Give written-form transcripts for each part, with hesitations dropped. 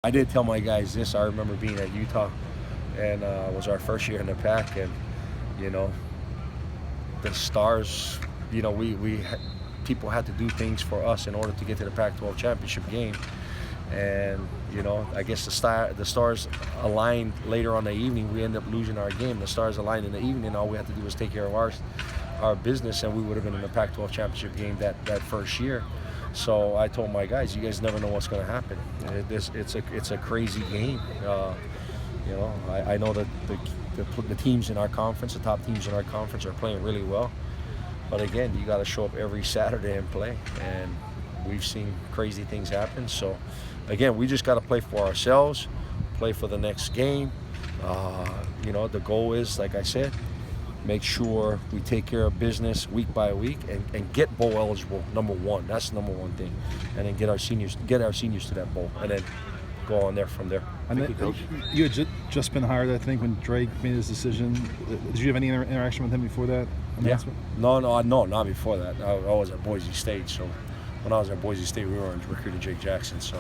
I did tell my guys this. I remember being at Utah, and it was our first year in the pack, and you know, the Stars. People had to do things for us in order to get to the Pac-12 championship game, and I guess the Stars aligned later on the evening. We ended up losing our game. The Stars aligned in the evening. All we had to do was take care of our business, and we would have been in the Pac-12 championship game that first year. So I told my guys, you guys never know what's going to happen. It's a crazy game. I know that the teams in our conference, the top teams in our conference, are playing really well. But again, you got to show up every Saturday and play. And we've seen crazy things happen. So again, we just got to play for ourselves, play for the next game. The goal is, like I said, make sure we take care of business week by week and get bowl eligible, number one. That's the number one thing. And then get our seniors to that bowl, and then go on there from there. And you had just been hired, I think, when Drake made his decision. Did you have any interaction with him before that announcement? No, not before that. I was at Boise State, so when I was at Boise State, we were recruiting Jake Jackson. So,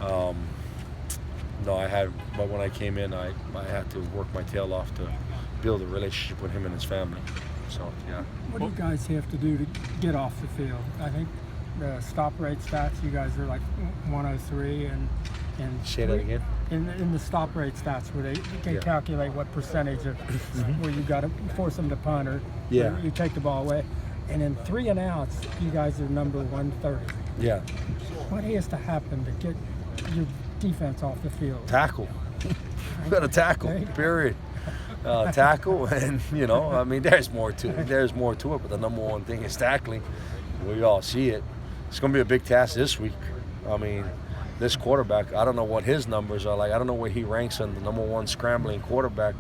no, I had, but when I came in, I had to work my tail off to build a relationship with him and his family. So, yeah. What do you guys have to do to get off the field? I think the stop rate stats, you guys are like 103, and say that again. In the stop rate stats, where they calculate what percentage of where you got to force them to punt or you take the ball away, and in 3 and outs, you guys are number 130. Yeah. What has to happen to get your defense off the field? Tackle. We got to tackle. Period. Tackle, and there's more to it. But the number one thing is tackling. We all see it. It's going to be a big task this week. This quarterback, I don't know what his numbers are like. I don't know where he ranks on the number one scrambling quarterback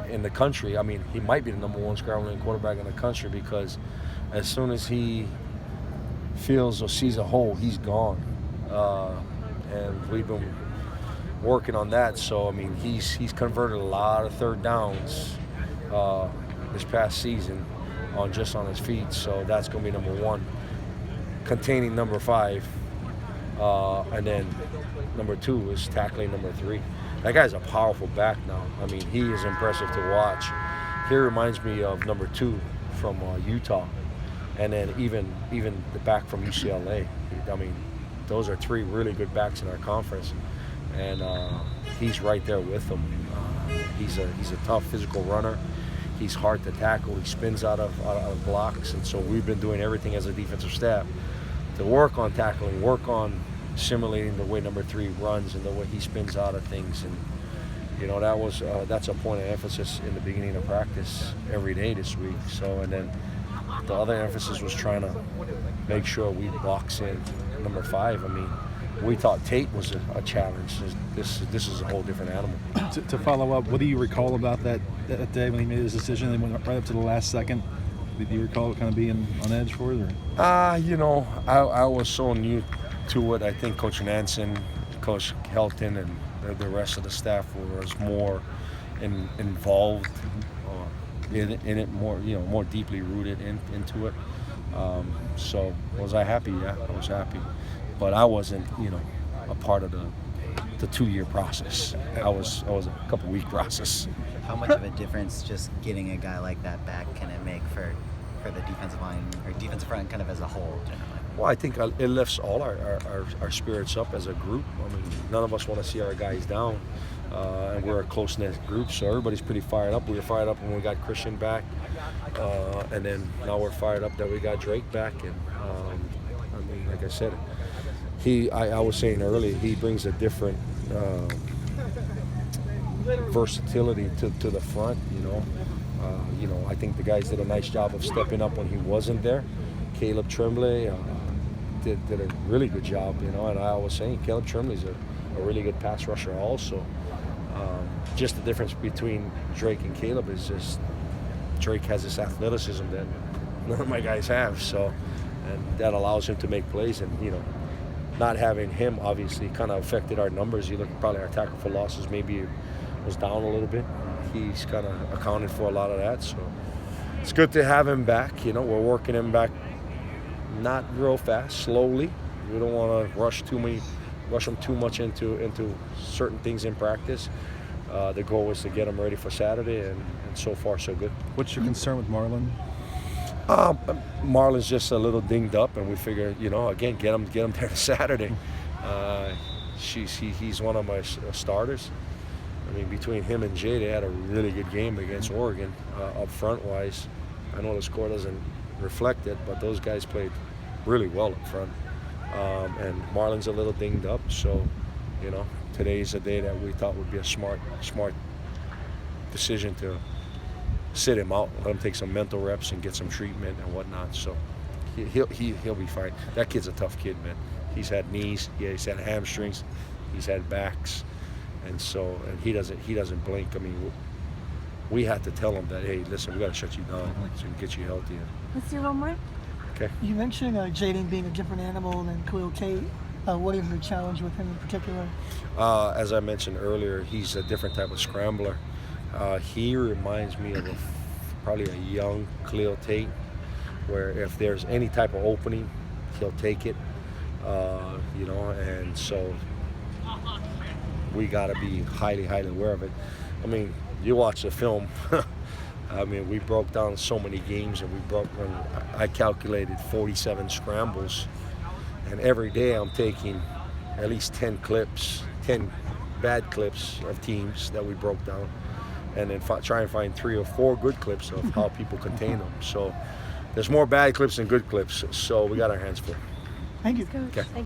in the country. He might be the number one scrambling quarterback in the country, because as soon as he feels or sees a hole, he's gone. And we've been working on that. So he's converted a lot of third downs this past season on his feet. So that's going to be number one. Containing number 5, and then number 2 is tackling number 3. That guy's a powerful back now. He is impressive to watch. He reminds me of number 2 from Utah, and then even the back from UCLA. Those are 3 really good backs in our conference, and he's right there with them. He's a tough physical runner. He's hard to tackle. He spins out of blocks, and so we've been doing everything as a defensive staff to work on tackling, work on simulating the way number 3 runs and the way he spins out of things. And that's a point of emphasis in the beginning of practice every day this week. So, and then the other emphasis was trying to make sure we box in number 5. We thought Tate was a challenge. This is a whole different animal. To follow up, what do you recall about that day when he made his decision and went right up to the last second? Did you recall kind of being on edge for it? Or? I was so new to it. I think Coach Nansen, Coach Helton, and the rest of the staff was more involved in it, more deeply rooted into it. So was I happy? Yeah, I was happy. But I wasn't, a part of the 2-year process. I was a couple-week process. How much of a difference just getting a guy like that back can it make for the defensive line or defensive front kind of as a whole generally? Well, I think it lifts all our spirits up as a group. None of us want to see our guys down, and we're a close-knit group, so everybody's pretty fired up. We were fired up when we got Christian back, and then now we're fired up that we got Drake back. And like I said, I was saying earlier, he brings a different versatility to the front. I think the guys did a nice job of stepping up when he wasn't there. Caleb Tremblay did a really good job, and I was saying Caleb Tremblay's a really good pass rusher also. Just the difference between Drake and Caleb is just Drake has this athleticism that none of my guys have, so, and that allows him to make plays. And not having him obviously kind of affected our numbers. You look at probably our tackle for losses maybe was down a little bit. He's kind of accounted for a lot of that, so it's good to have him back. We're working him back not real fast, slowly. We don't want to rush too many them too much into certain things in practice. The goal was to get them ready for Saturday, and so far so good. What's your concern with Marlon? Marlon's just a little dinged up, and we figure, again, get him there to Saturday. He's one of my starters. I mean, between him and Jay, they had a really good game against Oregon, up front wise. I know the score doesn't reflect it, but those guys played really well up front. And Marlon's a little dinged up, so today's a day that we thought would be a smart decision to sit him out, let him take some mental reps and get some treatment and whatnot. So he'll be fine. That kid's a tough kid, man. He's had knees, he's had hamstrings, he's had backs, and he doesn't blink. I mean, we had to tell him that, hey, listen, we got to shut you down so we can get you healthy. Let's do one more. Okay. You mentioned Jaden being a different animal than Khalil Tate. What is the challenge with him in particular? As I mentioned earlier, he's a different type of scrambler. He reminds me of probably a young Khalil Tate, where if there's any type of opening, he'll take it. And so we got to be highly, highly aware of it. I mean, you watch the film. I mean, we broke down so many games, and I calculated 47 scrambles, and every day I'm taking at least 10 bad clips of teams that we broke down, and then try and find 3 or 4 good clips of how people contain them. So there's more bad clips than good clips, so we got our hands full. Thank you. Okay.